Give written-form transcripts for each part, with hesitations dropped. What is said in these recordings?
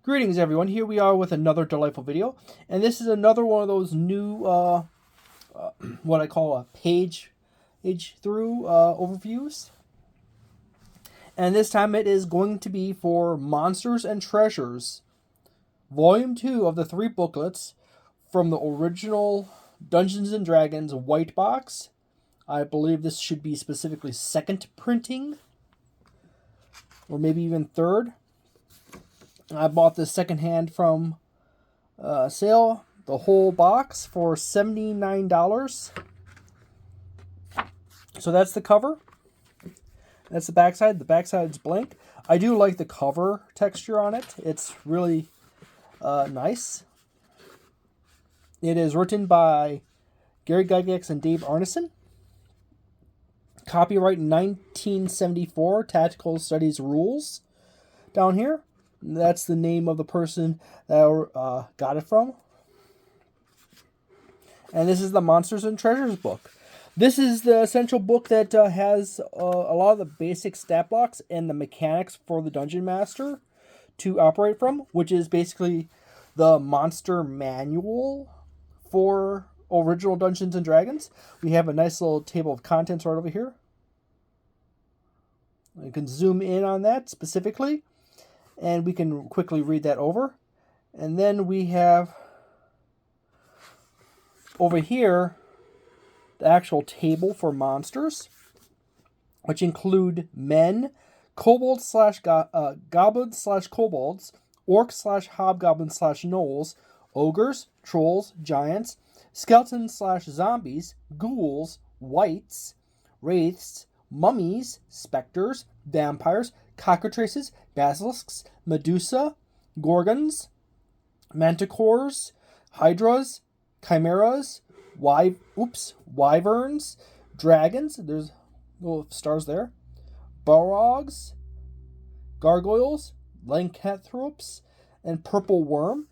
Greetings everyone, here we are with another delightful video, and this is another one of those new, what I call a page through overviews. And this time it is going to be for Monsters and Treasures, Volume 2 of the 3 booklets from the original Dungeons & Dragons white box. I believe this should be specifically second printing, or maybe even third. I bought this secondhand from sale, the whole box, for $79. So that's the cover. That's the backside. The backside's blank. I do like the cover texture on it. It's really nice. It is written by Gary Gygax and Dave Arneson. Copyright 1974, Tactical Studies Rules. Down here. That's the name of the person that got it from. And this is the Monsters and Treasures book. This is the essential book that has a lot of the basic stat blocks and the mechanics for the Dungeon Master to operate from, which is basically the monster manual for original Dungeons and Dragons. We have a nice little table of contents right over here. You can zoom in on that specifically, and we can quickly read that over. And then we have over here the actual table for monsters, which include men, kobolds slash goblins slash kobolds, orcs slash hobgoblins slash gnolls, ogres, trolls, giants, skeletons slash zombies, ghouls, wights, wraiths, mummies, specters, vampires, cockatrices, basilisks, medusa, gorgons, manticores, hydras, chimeras, wyverns, dragons, there's little stars there, balrogs, gargoyles, lycanthropes, and purple worm.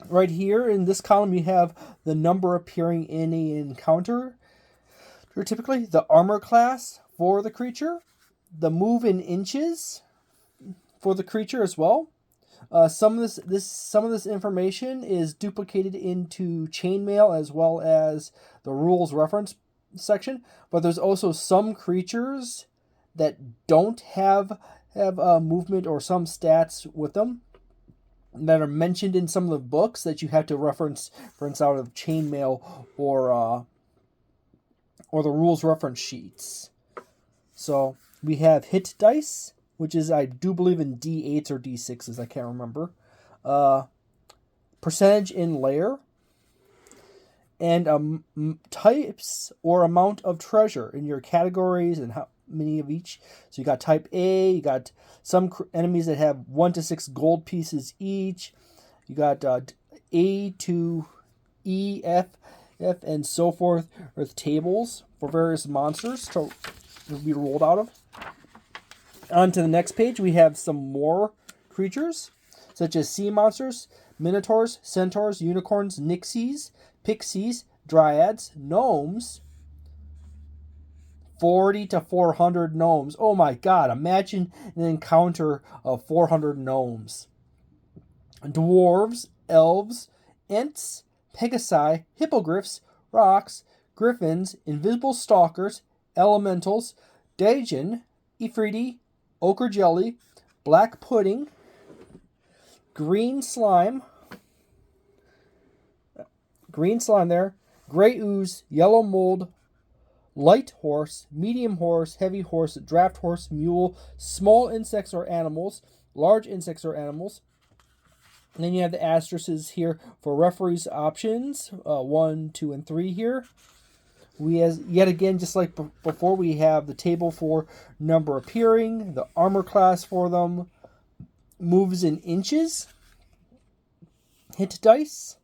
Right here in this column you have the number appearing in an encounter. Typically, the armor class for the creature, the move in inches for the creature as well. Some of this information is duplicated into chainmail as well as the rules reference section. But there's also some creatures that don't have movement or some stats with them that are mentioned in some of the books that you have to reference out of chainmail or the rules reference sheets. So we have hit dice, which is, I do believe, in D8s or D6s, I can't remember. Percentage in layer. And types or amount of treasure in your categories and how many of each. So you got type A, you got some enemies that have 1 to 6 gold pieces each. You got A to E, F, and so forth, with tables for various monsters to be rolled out of. On to the next page, we have some more creatures, such as sea monsters, minotaurs, centaurs, unicorns, nixies, pixies, dryads, gnomes. 40 to 400 gnomes. Oh my god, imagine an encounter of 400 gnomes. Dwarves, elves, ents, pegasi, hippogriffs, rocks, griffins, invisible stalkers, elementals, dagon, ifriti, ochre jelly, black pudding, green slime there, gray ooze, yellow mold, light horse, medium horse, heavy horse, draft horse, mule, small insects or animals, large insects or animals. And then you have the asterisks here for referees options, 1, 2, and 3 here. We, as yet again, just like before, we have the table for number appearing, the armor class for them, moves in inches, hit dice,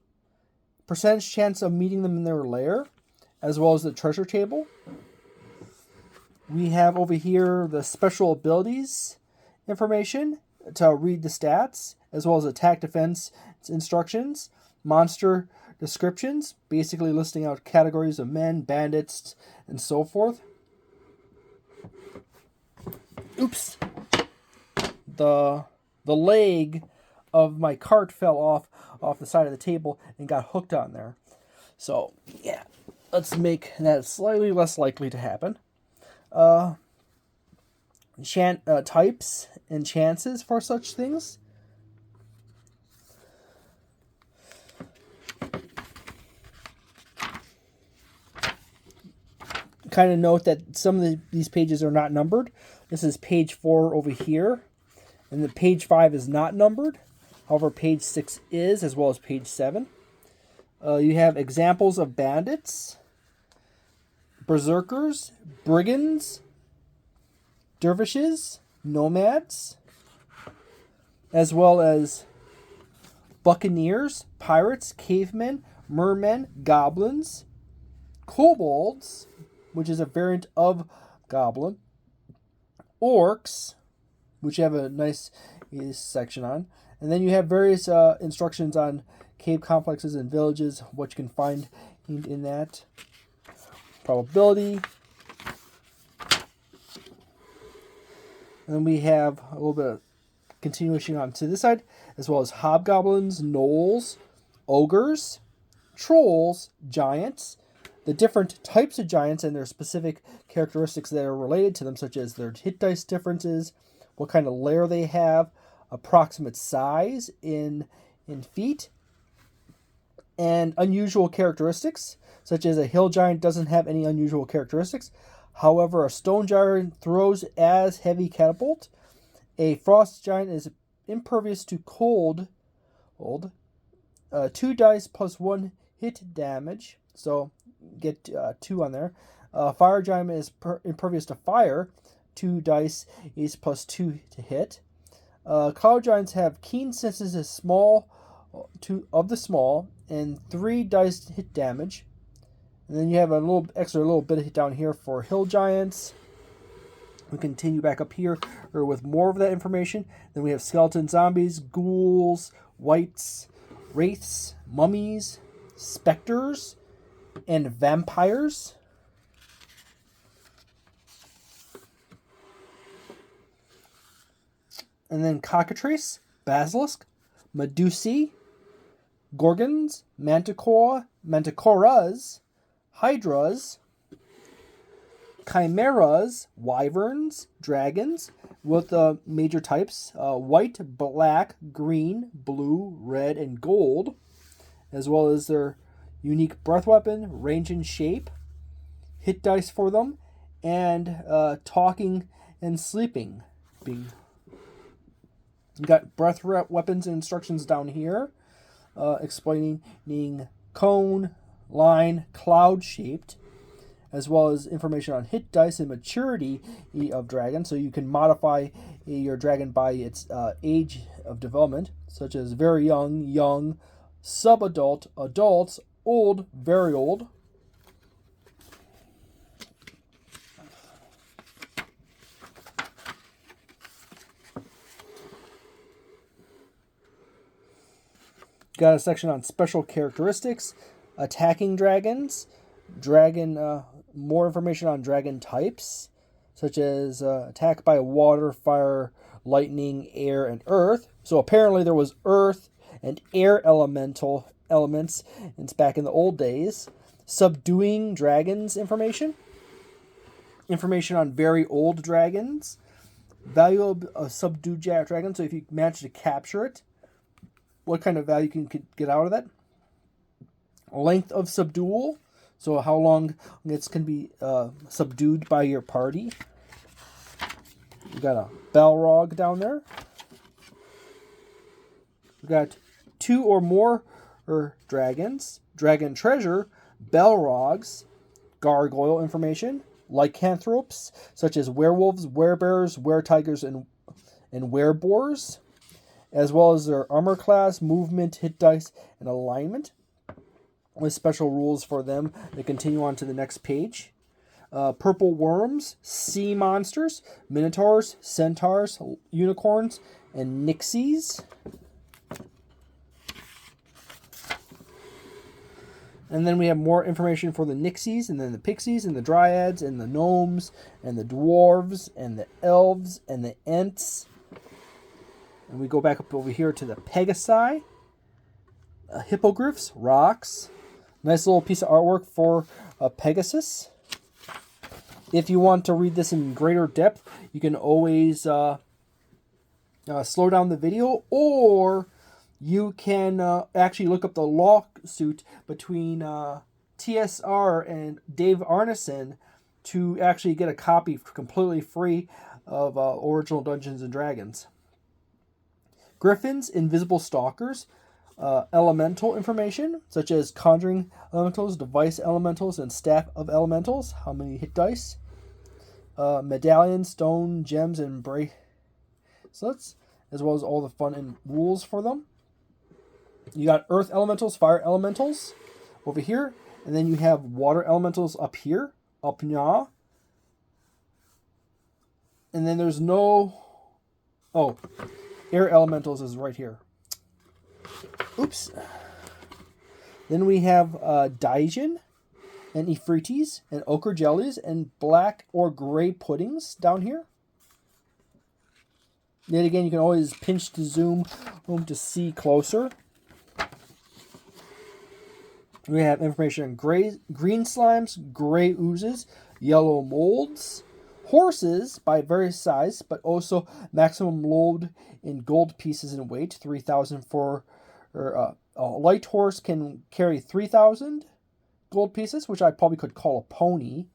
percentage chance of meeting them in their lair, as well as the treasure table. We have over here the special abilities information to read the stats, as well as attack defense instructions, monster descriptions, basically listing out categories of men, bandits, and so forth. Oops. The leg of my cart fell off the side of the table and got hooked on there. So, yeah, let's make that slightly less likely to happen. Types and chances for such things. Kind of note that some of these pages are not numbered. This is page 4 over here, and the page 5 is not numbered. However, page 6 is, as well as page 7. You have examples of bandits, berserkers, brigands, dervishes, nomads, as well as buccaneers, pirates, cavemen, mermen, goblins, kobolds, which is a variant of goblin, orcs, which you have a nice section on, and then you have various instructions on cave complexes and villages, what you can find in that, probability. And then we have a little bit of continuation on to this side, as well as hobgoblins, gnolls, ogres, trolls, giants, the different types of giants and their specific characteristics that are related to them, such as their hit dice differences, what kind of lair they have, approximate size in feet, and unusual characteristics, such as a hill giant doesn't have any unusual characteristics. However, a stone giant throws as heavy catapult. A frost giant is impervious to cold. 2 dice plus 1 hit damage. So get 2 on there. Fire giant is impervious to fire. 2 dice is plus 2 to hit. Cloud giants have keen senses of the small and 3 dice hit damage. And then you have a little bit of hit down here for hill giants. We continue back up here with more of that information. Then we have skeleton zombies, ghouls, wights, wraiths, mummies, specters, and vampires. And then cockatrice, basilisk, medusae, gorgons, manticoras, hydras, chimeras, wyverns, dragons, with the major types, white, black, green, blue, red, and gold, as well as their unique breath weapon, range and shape, hit dice for them, and talking and sleeping. You got breath weapons and instructions down here, explaining cone, line, cloud-shaped, as well as information on hit dice and maturity of dragon, so you can modify your dragon by its age of development, such as very young, subadult, adults, old, very old. Got a section on special characteristics, attacking dragons, more information on dragon types, such as attack by water, fire, lightning, air, and earth. So apparently there was earth and air elements back in the old days. Subduing dragons information on very old dragons, value of a subdued dragon, so if you manage to capture it, what kind of value you can get out of that. Length of subdual, so how long it can be subdued by your party. We got a Balrog down there. We got 2 or more dragons, dragon treasure, Balrogs, gargoyle information, lycanthropes such as werewolves, werebears, weretigers, and wereboars, as well as their armor class, movement, hit dice, and alignment, with special rules for them that continue on to the next page. Purple worms, sea monsters, minotaurs, centaurs, unicorns, and nixies. And then we have more information for the nixies, and then the pixies, and the dryads, and the gnomes, and the dwarves, and the elves, and the ents. And we go back up over here to the Pegasi, hippogriffs, rocks. Nice little piece of artwork for Pegasus. If you want to read this in greater depth, you can always slow down the video, or you can actually look up the lawsuit between TSR and Dave Arneson to actually get a copy completely free of original Dungeons & Dragons. Griffins, invisible stalkers, elemental information, such as conjuring elementals, device elementals, and staff of elementals. How many hit dice? Medallions, stone, gems, and bracelets, as well as all the fun and rules for them. You got earth elementals, fire elementals over here, and then you have water elementals up here, up now. And then there's no... Oh, air elementals is right here. Oops. Then we have Daijin and Ifritis and ochre jellies and black or gray puddings down here. Yet again, you can always pinch to zoom to see closer. We have information on green slimes, gray oozes, yellow molds, horses by various size, but also maximum load in gold pieces and weight, 3,000 for... a light horse can carry 3,000 gold pieces, which I probably could call a pony.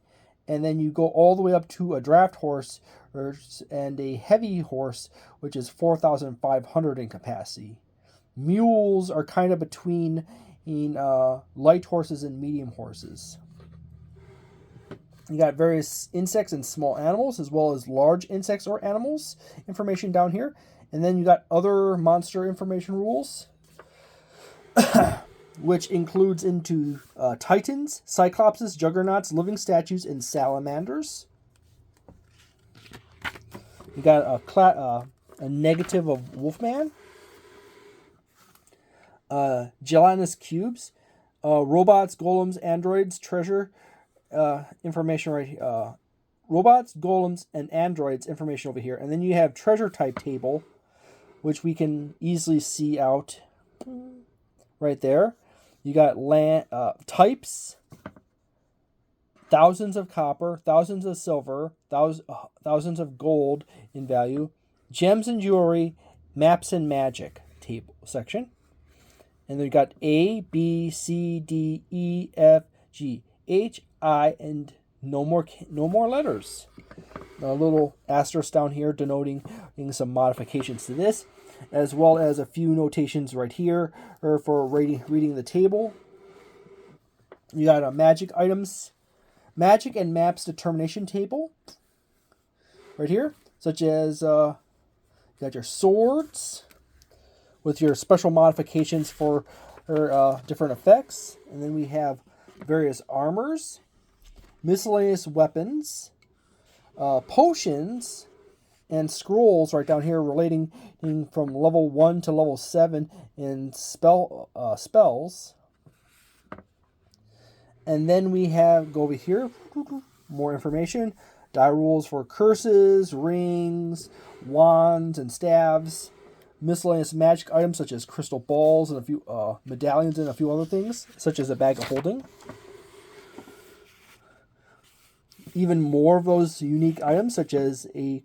And then you go all the way up to a draft horse and a heavy horse, which is 4,500 in capacity. Mules are kind of between light horses and medium horses. You got various insects and small animals, as well as large insects or animals information down here. And then you got other monster information rules, which includes into titans, cyclopses, juggernauts, living statues, and salamanders. You got a negative of Wolfman, gelatinous cubes, robots, golems, androids, treasure information right here. Robots, golems, and androids information over here. And then you have treasure type table, which we can easily see out right there. You got land types, thousands of copper, thousands of silver, thousands of gold in value, gems and jewelry, maps and magic table section. And then you got A, B, C, D, E, F, G, H, I, and no more letters. A little asterisk down here denoting some modifications to this, as well as a few notations right here for reading the table. You got magic items, magic and maps determination table right here, such as you got your swords with your special modifications for different effects. And then we have various armors, miscellaneous weapons, potions, and scrolls right down here relating from level 1 to level 7 in spells. And then we have, go over here, more information. Die rules for curses, rings, wands, and staves. Miscellaneous magic items such as crystal balls and a few medallions and a few other things, such as a bag of holding. Even more of those unique items, such as a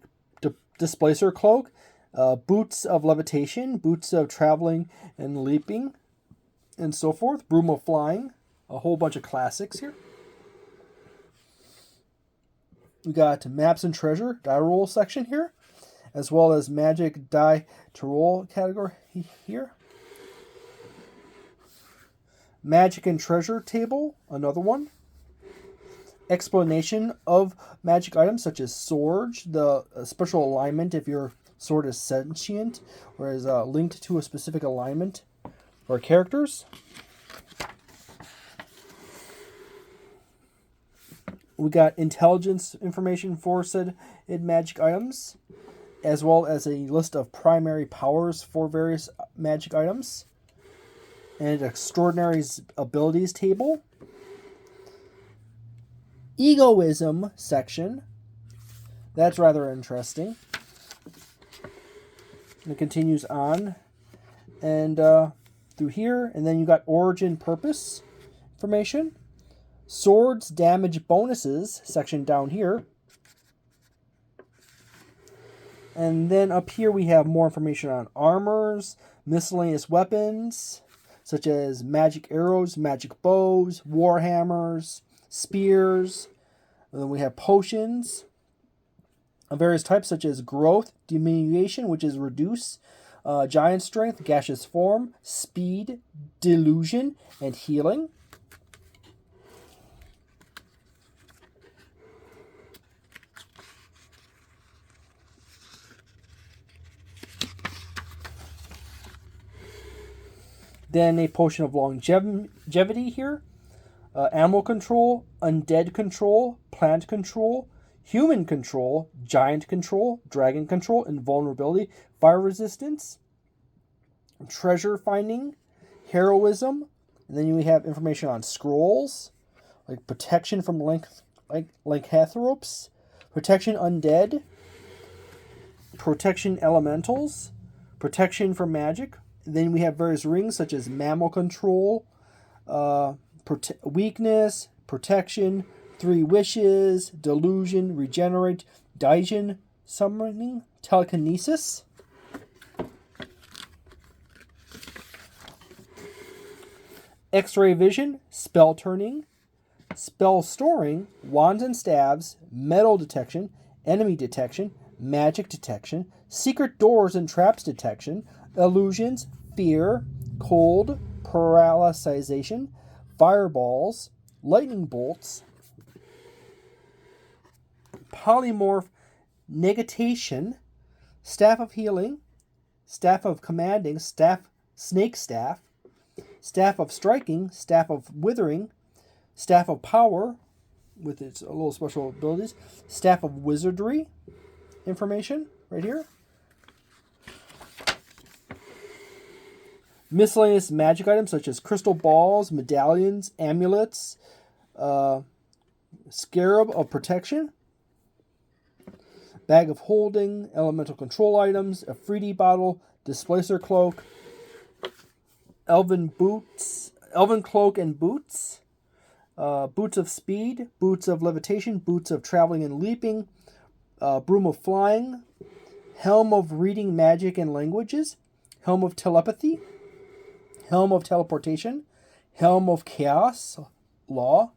displacer cloak, boots of levitation, boots of traveling and leaping, and so forth. Broom of flying. A whole bunch of classics here. We got maps and treasure, die roll section here, as well as magic die to roll category here. Magic and treasure table, another one. Explanation of magic items such as swords, the special alignment if your sword is sentient or is linked to a specific alignment or characters. We got intelligence information for said magic items, as well as a list of primary powers for various magic items, and an extraordinary abilities table. Egoism section. That's rather interesting. And it continues on and through here, and then you got origin purpose information, swords damage bonuses section down here, and then up here we have more information on armors, miscellaneous weapons such as magic arrows, magic bows, war hammers, spears, and then we have potions of various types such as growth, diminution, which is reduce, giant strength, gaseous form, speed, delusion, and healing. Then a potion of longevity here, animal control, undead control, plant control, human control, giant control, dragon control, invulnerability, fire resistance, treasure finding, heroism, and then you have information on scrolls, like protection from lycanthropes, protection undead, protection elementals, protection from magic. And then we have various rings such as mammal control, weakness, protection, 3 wishes, delusion, regenerate, Daijin, summoning, telekinesis. X-ray vision, spell turning, spell storing, wands and staves, metal detection, enemy detection, magic detection, secret doors and traps detection, illusions, fear, cold, paralyzation, fireballs, lightning bolts, polymorph negation, staff of healing, staff of commanding, snake staff, staff of striking, staff of withering, staff of power with its little special abilities, staff of wizardry information right here. Miscellaneous magic items such as crystal balls, medallions, amulets, scarab of protection, bag of holding, elemental control items, a Freedy bottle, displacer cloak, elven cloak and boots, boots of speed, boots of levitation, boots of traveling and leaping, broom of flying, helm of reading magic and languages, helm of telepathy, helm of teleportation, helm of chaos, law,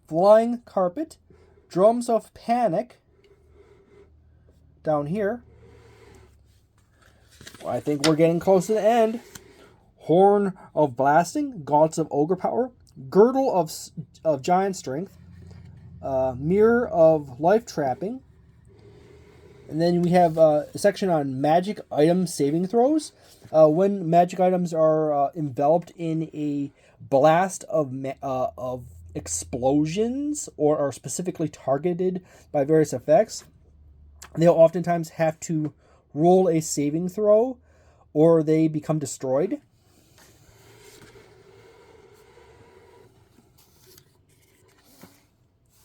flying carpet, drums of panic, down here. I think we're getting close to the end. Horn of blasting, gauntlets of ogre power, girdle of giant strength, mirror of life trapping, and then we have a section on magic item saving throws. When magic items are enveloped in a blast of explosions or are specifically targeted by various effects, they'll oftentimes have to roll a saving throw or they become destroyed.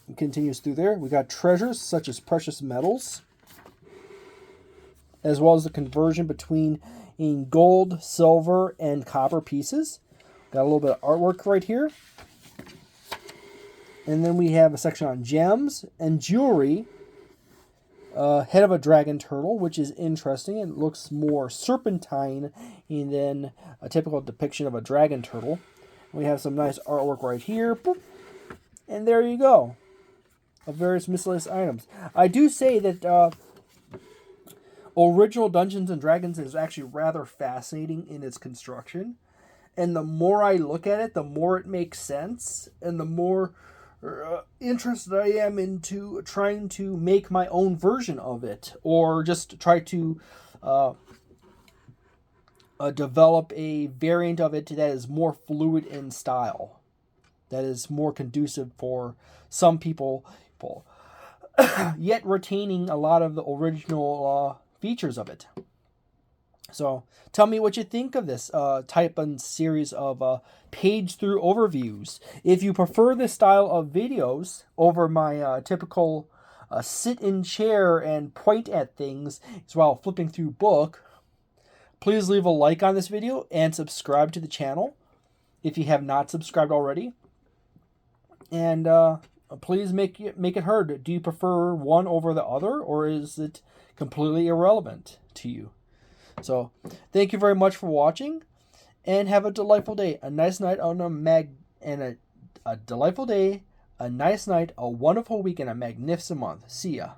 It continues through there. We got treasures such as precious metals, as well as the conversion between gold, silver, and copper pieces. Got a little bit of artwork right here. And then we have a section on gems and jewelry. Head of a dragon turtle, which is interesting. It looks more serpentine than a typical depiction of a dragon turtle. We have some nice artwork right here. Boop. And there you go. Of various miscellaneous items. I do say that original Dungeons & Dragons is actually rather fascinating in its construction. And the more I look at it, the more it makes sense. And the more interested I am into trying to make my own version of it. Or just try to develop a variant of it that is more fluid in style. That is more conducive for some people. Yet retaining a lot of the original features of it. So tell me what you think of this type and series of page through overviews. If you prefer this style of videos over my typical sit in chair and point at things while flipping through book, please leave a like on this video and subscribe to the channel if you have not subscribed already. And please make it heard. Do you prefer one over the other, or is it completely irrelevant to you? So, thank you very much for watching, and have a delightful day. A nice night on a delightful day, a nice night, a wonderful week, and a magnificent month. See ya.